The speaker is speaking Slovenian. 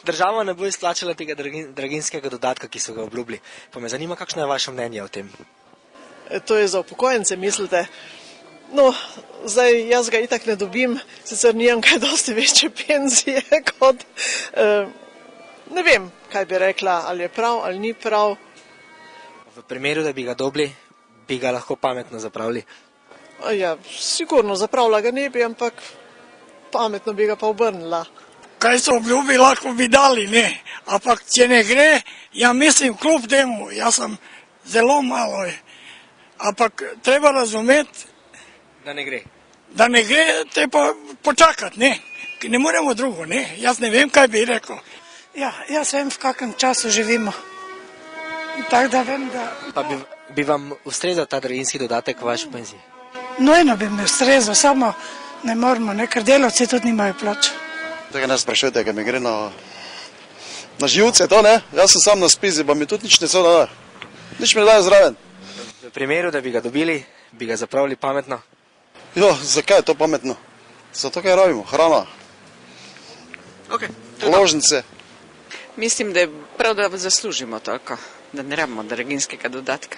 Država ne bo izplačala tega draginjskega dodatka, ki so ga obljubili. Pa me zanima, kakšno je vaše mnenje o tem? To je za upokojence, mislite? No, zdaj jaz ga itak ne dobim, sicer nimam kaj dosti večje penzije kot... Ne vem, kaj bi rekla, ali je prav ali ni prav. V primeru, da bi ga dobili, bi ga lahko pametno zapravili. Ja, sigurno zapravila ga ne bi, ampak pametno bi ga pa obrnila. Kaj so obljubili, lahko bi dali, ne. Ampak, če ne gre, ja mislim, kljub temu, jaz sem zelo malo. Ampak treba razumeti, Da ne gre. da ne gre, te pa počakati, ne. Ne moremo drugo, ne. Jaz ne vem, kaj bi rekel. Ja, jaz vem, v kakem času živimo. Tako da vem, da... Pa bi vam ustrezal ta draginjski dodatek v vaši penziji? Nujno bi mi ustrezal, samo ne moramo, ne, ker delavci tudi nimajo plač. Tega ne sprašujte, ker mi gre na živce to, ne. Jaz sem sam na spizi, pa mi tudi nič ne so dala. Nič mi ne dajo zraven. V primeru, da bi ga dobili, bi ga zapravili pametno? Jo, zakaj je to pametno? Zato kaj rabimo, hrana, ložnice. Mislim, da je prav, da zaslužimo toliko, da ne rabimo draginjskega dodatka.